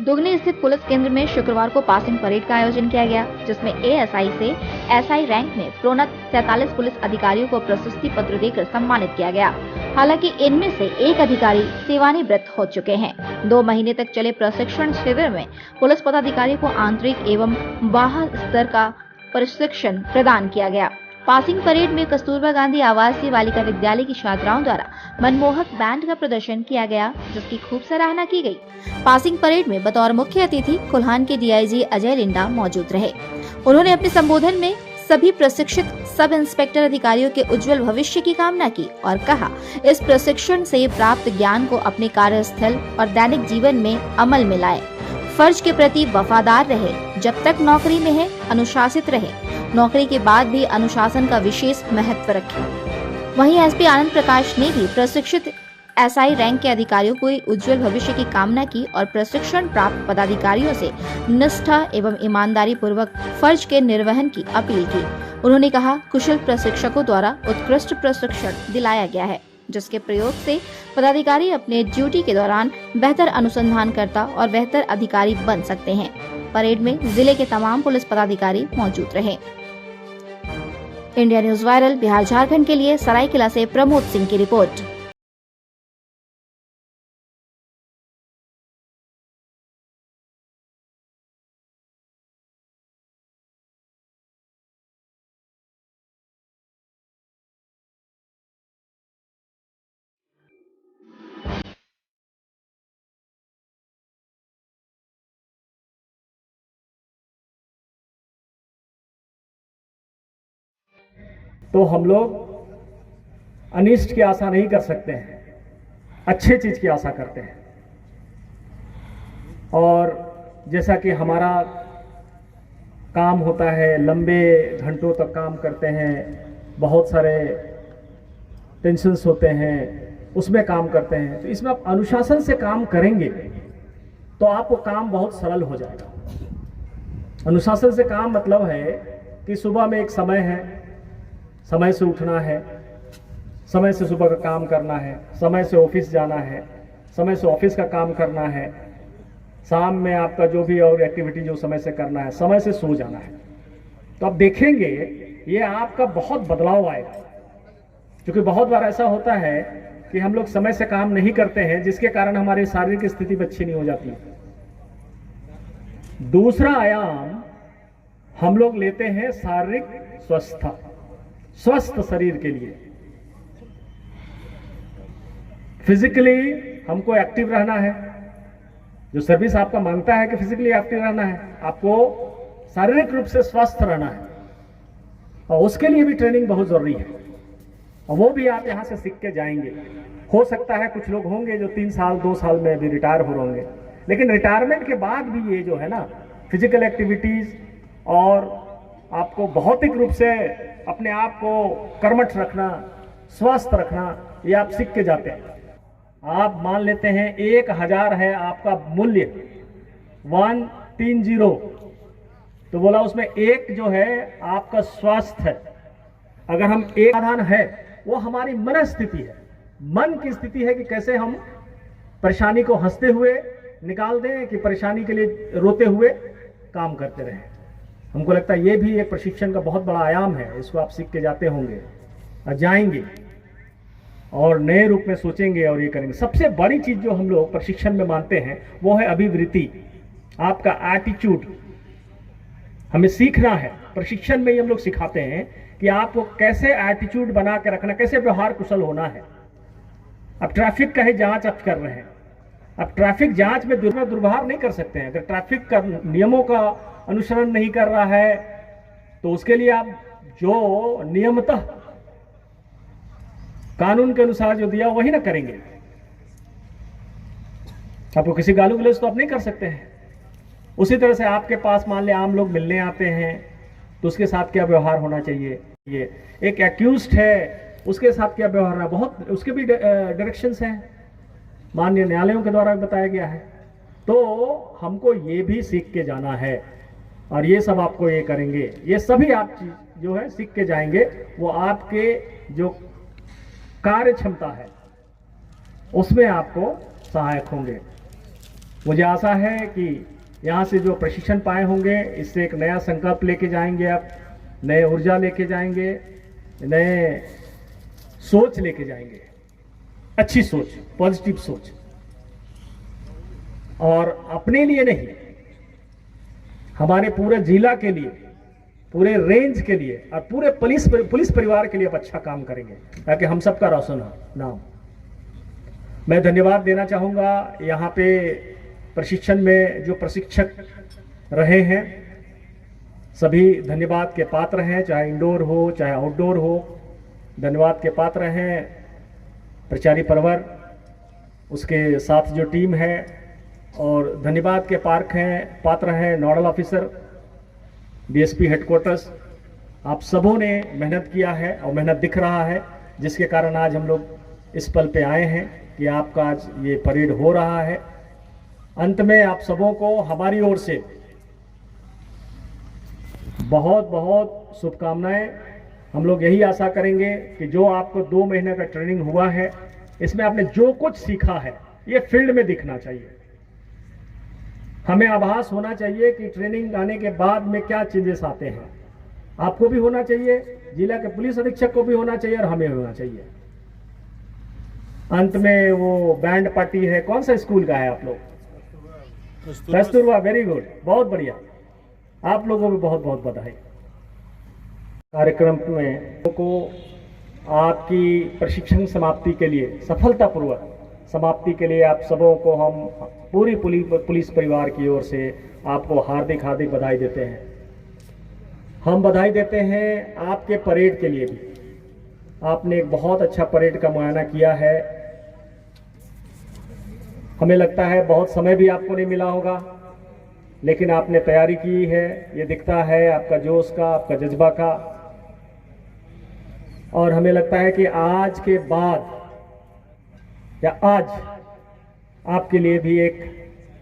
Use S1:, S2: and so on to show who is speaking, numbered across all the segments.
S1: दुगनी स्थित पुलिस केंद्र में शुक्रवार को पासिंग परेड का आयोजन किया गया, जिसमें एएसआई से एसआई रैंक में प्रोन्नत 47 पुलिस अधिकारियों को प्रशस्ति पत्र देकर सम्मानित किया गया। हालांकि इनमें से एक अधिकारी सेवानिवृत्त हो चुके हैं। 2 महीने तक चले प्रशिक्षण शिविर में पुलिस पदाधिकारियों को आंतरिक एवं बाह्य स्तर का प्रशिक्षण प्रदान किया गया। पासिंग परेड में कस्तूरबा गांधी आवासीय बालिका विद्यालय की छात्राओं द्वारा मनमोहक बैंड का प्रदर्शन किया गया, जिसकी खूब सराहना की गई। पासिंग परेड में बतौर मुख्य अतिथि कोल्हान के डीआईजी अजय लिंडा मौजूद रहे। उन्होंने अपने संबोधन में सभी प्रशिक्षित सब इंस्पेक्टर अधिकारियों के उज्जवल भविष्य की कामना की और कहा, इस प्रशिक्षण से प्राप्त ज्ञान को अपने कार्यस्थल और दैनिक जीवन में अमल में लाए। फर्ज के प्रति वफादार रहे, जब तक नौकरी में है अनुशासित रहे, नौकरी के बाद भी अनुशासन का विशेष महत्व रखें। वहीं एसपी आनंद प्रकाश ने भी प्रशिक्षित एसआई रैंक के अधिकारियों को उज्जवल भविष्य की कामना की और प्रशिक्षण प्राप्त पदाधिकारियों से निष्ठा एवं ईमानदारी पूर्वक फर्ज के निर्वहन की अपील की। उन्होंने कहा, कुशल प्रशिक्षकों द्वारा उत्कृष्ट प्रशिक्षण दिलाया गया है, जिसके प्रयोग से पदाधिकारी अपने ड्यूटी के दौरान बेहतर अनुसंधानकर्ता और बेहतर अधिकारी बन सकते हैं। परेड में जिले के तमाम पुलिस पदाधिकारी मौजूद रहे। India news viral Bihar Jharkhand के लिए सरायकेला से प्रमोद सिंह की रिपोर्ट।
S2: तो हम लोग अनिष्ट की आशा नहीं कर सकते हैं, अच्छे चीज की आशा करते हैं। और जैसा कि हमारा काम होता है, लंबे घंटों तक काम करते हैं, बहुत सारे टेंशन्स होते हैं, उसमें काम करते हैं, तो इसमें आप अनुशासन से काम करेंगे तो आपको काम बहुत सरल हो जाएगा। अनुशासन से काम मतलब है कि सुबह में एक समय है, समय से उठना है, समय से सुबह का काम करना है, समय से ऑफिस जाना है, समय से ऑफिस का काम करना है, शाम में आपका जो भी और एक्टिविटी जो समय से करना है, समय से सो जाना है। तो आप देखेंगे ये आपका बहुत बदलाव आएगा। क्योंकि बहुत बार ऐसा होता है कि हम लोग समय से काम नहीं करते हैं, जिसके कारण हमारी शारीरिक स्थिति भी अच्छी नहीं हो जाती। दूसरा आयाम हम लोग लेते हैं शारीरिक स्वस्थता, स्वस्थ शरीर के लिए। फिजिकली हमको एक्टिव रहना है, जो सर्विस आपका मांगता है कि फिजिकली एक्टिव रहना है, आपको शारीरिक रूप से स्वस्थ रहना है, और उसके लिए भी ट्रेनिंग बहुत जरूरी है। और वो भी आप यहां से सीख के जाएंगे। हो सकता है कुछ लोग होंगे जो 3 साल 2 साल में भी रिटायर हो होंगे, लेकिन रिटायरमेंट के बाद भी ये जो है ना, फिजिकल एक्टिविटीज और आपको भौतिक रूप से अपने आप को कर्मठ रखना, स्वस्थ रखना, ये आप सीख के जाते हैं। आप मान लेते हैं 1000 है आपका मूल्य, 130, तो बोला उसमें एक जो है आपका स्वास्थ्य है। अगर हम एक आधान है, वो हमारी मन स्थिति है, मन की स्थिति है कि कैसे हम परेशानी को हंसते हुए निकाल दें कि परेशानी के लिए रोते हुए काम करते रहें। हमको लगता है ये भी एक प्रशिक्षण का बहुत बड़ा आयाम है। इसको आप सीख के जाते होंगे और जाएंगे और नए रूप में सोचेंगे और ये करेंगे। सबसे बड़ी चीज जो हम लोग प्रशिक्षण में मानते हैं वो है अभिवृत्ति, आपका एटीट्यूड। हमें सीखना है, प्रशिक्षण में ही हम लोग सिखाते हैं कि आपको कैसे एटीट्यूड बना के रखना, कैसे व्यवहार कुशल होना है। अब ट्रैफिक का ही जांच आप कर रहे हैं, अब ट्रैफिक जांच में दुर्व्यवहार नहीं कर सकते हैं। अगर ट्रैफिक का नियमों का अनुसरण नहीं कर रहा है तो उसके लिए आप जो नियमतः कानून के अनुसार जो दिया वही ना करेंगे। आपको किसी गाली गलौज तो आप नहीं कर सकते हैं। उसी तरह से आपके पास मान ले आम लोग मिलने आते हैं तो उसके साथ क्या व्यवहार होना चाहिए। ये एक एक्यूज्ड है, उसके साथ क्या व्यवहार है, बहुत उसके भी डायरेक्शंस हैं, माननीय न्यायालयों के द्वारा बताया गया है। तो हमको ये भी सीख के जाना है और ये सब आपको ये करेंगे, ये सभी आप जो है सीख के जाएंगे। वो आपके जो कार्य क्षमता है उसमें आपको सहायक होंगे। मुझे आशा है कि यहाँ से जो प्रशिक्षण पाए होंगे इससे एक नया संकल्प लेके जाएंगे, आप नए ऊर्जा लेके जाएंगे, नए सोच लेके जाएंगे, अच्छी सोच, पॉजिटिव सोच, और अपने लिए नहीं, हमारे पूरे जिला के लिए, पूरे रेंज के लिए और पूरे पुलिस परिवार के लिए आप अच्छा काम करेंगे ताकि हम सबका रोशन हो नाम। मैं धन्यवाद देना चाहूँगा यहाँ पे प्रशिक्षण में जो प्रशिक्षक रहे हैं, सभी धन्यवाद के पात्र हैं, चाहे इंडोर हो चाहे आउटडोर हो, धन्यवाद के पात्र हैं प्रचारी परवर, उसके साथ जो टीम है, और धन्यवाद के पात्र हैं नोडल ऑफिसर, डीएसपी हेडक्वार्टर्स। आप सबों ने मेहनत किया है और मेहनत दिख रहा है, जिसके कारण आज हम लोग इस पल पे आए हैं कि आपका आज ये परेड हो रहा है। अंत में आप सबों को हमारी ओर से बहुत बहुत शुभकामनाएं। हम लोग यही आशा करेंगे कि जो आपको 2 महीने का ट्रेनिंग हुआ है, इसमें आपने जो कुछ सीखा है ये फील्ड में दिखना चाहिए। हमें आभास होना चाहिए कि ट्रेनिंग आने के बाद में क्या चेंजेस आते हैं। आपको भी होना चाहिए, जिला के पुलिस अधीक्षक को भी होना चाहिए और हमें होना चाहिए। अंत में वो बैंड पार्टी है, कौन सा स्कूल का है आप लोग? कस्तूरबा, वेरी गुड, बहुत बढ़िया। आप लोगों को बहुत बहुत बधाई। कार्यक्रम में को आपकी प्रशिक्षण समाप्ति के लिए, सफलतापूर्वक समाप्ति के लिए आप सबों को हम पूरी पुलिस परिवार की ओर से आपको हार्दिक हार्दिक बधाई देते हैं। हम बधाई देते हैं आपके परेड के लिए भी। आपने एक बहुत अच्छा परेड का मुआयना किया है। हमें लगता है बहुत समय भी आपको नहीं मिला होगा, लेकिन आपने तैयारी की है, ये दिखता है आपका जोश का, आपका जज्बा का। और हमें लगता है कि आज के बाद या आज आपके लिए भी एक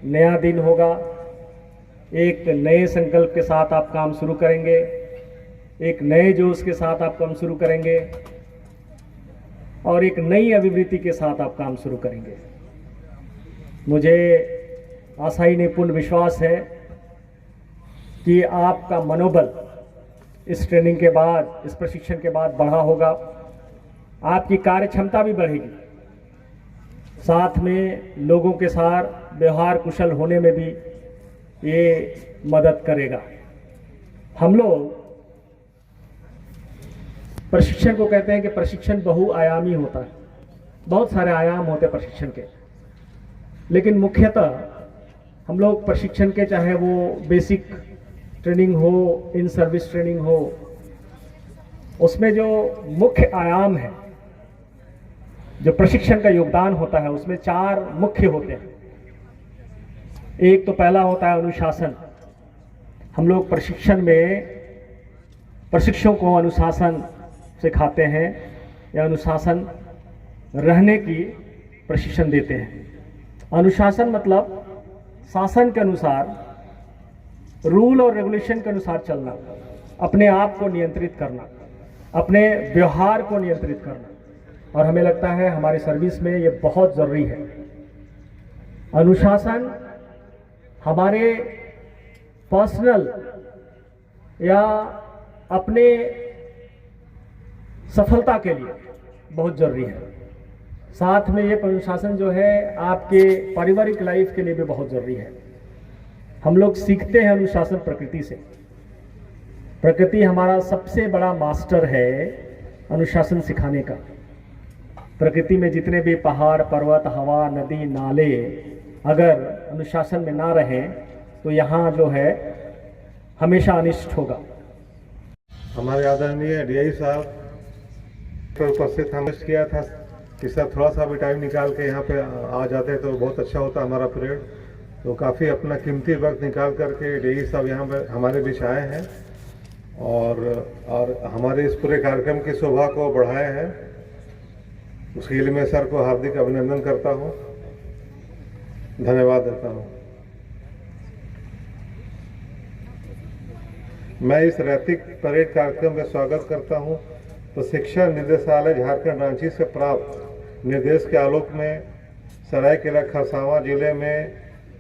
S2: नया दिन होगा। एक नए संकल्प के साथ आप काम शुरू करेंगे, एक नए जोश के साथ आप काम शुरू करेंगे और एक नई अभिवृत्ति के साथ आप काम शुरू करेंगे। मुझे आशा ही नहीं पूर्ण विश्वास है कि आपका मनोबल इस ट्रेनिंग के बाद, इस प्रशिक्षण के बाद बढ़ा होगा। आपकी कार्य क्षमता भी बढ़ेगी, साथ में लोगों के साथ व्यवहार कुशल होने में भी ये मदद करेगा। हम लोग प्रशिक्षण को कहते हैं कि प्रशिक्षण बहुआयामी होता है, बहुत सारे आयाम होते हैं प्रशिक्षण के, लेकिन मुख्यतः हम लोग प्रशिक्षण के, चाहे वो बेसिक ट्रेनिंग हो, इन सर्विस ट्रेनिंग हो, उसमें जो मुख्य आयाम है, जो प्रशिक्षण का योगदान होता है, उसमें 4 मुख्य होते हैं। एक तो पहला होता है अनुशासन। हम लोग प्रशिक्षण में प्रशिक्षुओं को अनुशासन सिखाते हैं या अनुशासन रहने की प्रशिक्षण देते हैं। अनुशासन मतलब शासन के अनुसार, रूल और रेगुलेशन के अनुसार चलना, अपने आप को नियंत्रित करना, अपने व्यवहार को नियंत्रित करना। और हमें लगता है हमारी सर्विस में ये बहुत ज़रूरी है। अनुशासन हमारे पर्सनल या अपने सफलता के लिए बहुत ज़रूरी है। साथ में ये अनुशासन जो है आपके पारिवारिक लाइफ के लिए भी बहुत ज़रूरी है। हम लोग सीखते हैं अनुशासन प्रकृति से। प्रकृति हमारा सबसे बड़ा मास्टर है अनुशासन सिखाने का। प्रकृति में जितने भी पहाड़, पर्वत, हवा, नदी, नाले अगर अनुशासन में ना रहें तो यहाँ जो है हमेशा अनिष्ट होगा।
S3: हमारे आदरणीय डीआई साहब पर उपस्थित हमने किया था कि सर थोड़ा सा भी टाइम निकाल के यहाँ पे आ जाते तो बहुत अच्छा होता हमारा परेड। तो काफ़ी अपना कीमती वक्त निकाल करके डीआई साहब यहाँ पर हमारे बीच आए हैं और हमारे इस पूरे कार्यक्रम की शोभा को बढ़ाए हैं। उसके लिए मैं सर को हार्दिक अभिनंदन करता हूँ, धन्यवाद देता हूँ। मैं इस रैतिक परेड कार्यक्रम में स्वागत करता हूँ। तो शिक्षा निदेशालय झारखंड रांची से प्राप्त निर्देश के आलोक में सरायकेला खरसावां जिले में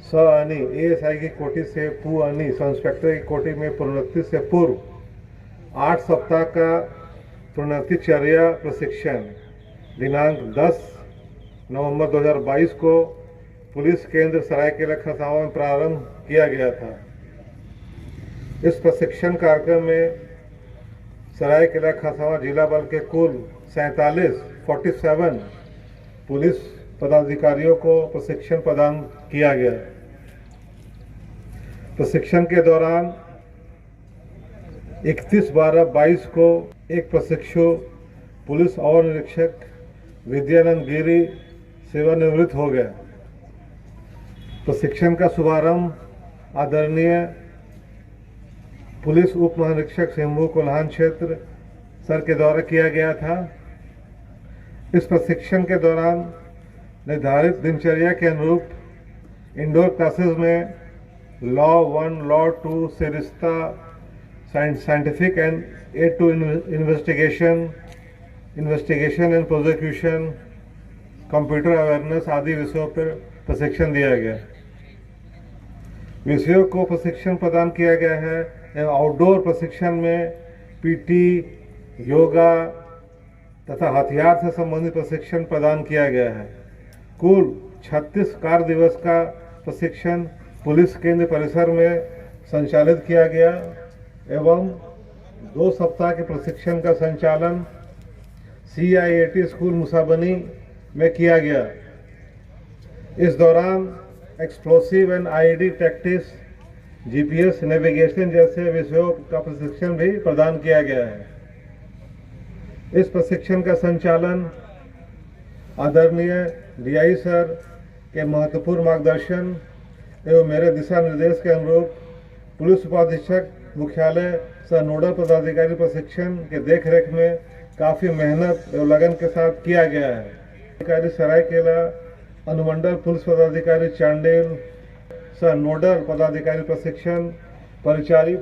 S3: सअनी एएसआई की कोटि से पुअनी सब इंस्पेक्टर की कोटि में प्रोन्नति से पूर्व 8 सप्ताह का प्रोन्नतिचर्या प्रशिक्षण दिनांक 10 नवंबर 2022 को पुलिस केंद्र सरायकेला खरसावां में प्रारंभ किया गया था। इस प्रशिक्षण कार्यक्रम में सरायकेला खरसावां जिला बल के कुल 47 पुलिस पदाधिकारियों को प्रशिक्षण प्रदान किया गया। प्रशिक्षण के दौरान 31/12/22 को एक प्रशिक्षु पुलिस और निरीक्षक विद्यानंद गिरी सेवानिवृत्त हो गया। प्रशिक्षण का शुभारंभ आदरणीय पुलिस उप महानिरीक्षक सिंहभू कोल्हान क्षेत्र सर के द्वारा किया गया था। इस प्रशिक्षण के दौरान निर्धारित दिनचर्या के अनुरूप इंडोर क्लासेस में लॉ 1, लॉ 2 से रिश्ता, scientific and aid to investigation and prosecution, computer awareness आदि विषयों पर प्रशिक्षण दिया गया। विषयों को प्रशिक्षण प्रदान किया गया है एवं आउटडोर प्रशिक्षण में पीटी, योगा तथा हथियार से संबंधित प्रशिक्षण प्रदान किया गया है। कुल 36 कार्य दिवस का प्रशिक्षण पुलिस केंद्र परिसर में संचालित किया गया एवं 2 सप्ताह के प्रशिक्षण का संचालन CIAT स्कूल मुसाबनी में किया गया। इस दौरान explosive and IED tactics, GPS navigation जैसे विषयों का प्रशिक्षण भी प्रदान किया गया है। इस प्रशिक्षण का संचालन आदरणीय DI सर के महत्वपूर्ण मार्गदर्शन एवं मेरे दिशा निर्देश के अनुरूप पुलिस उपाधीक्षक मुख्यालय सह नोडल पदाधिकारी प्रशिक्षण के देखरेख में काफ़ी मेहनत एवं लगन के साथ किया गया है। अधिकारी सरायकेला, अनुमंडल पुलिस पदाधिकारी चांडेल सह नोडल पदाधिकारी प्रशिक्षण, परिचारी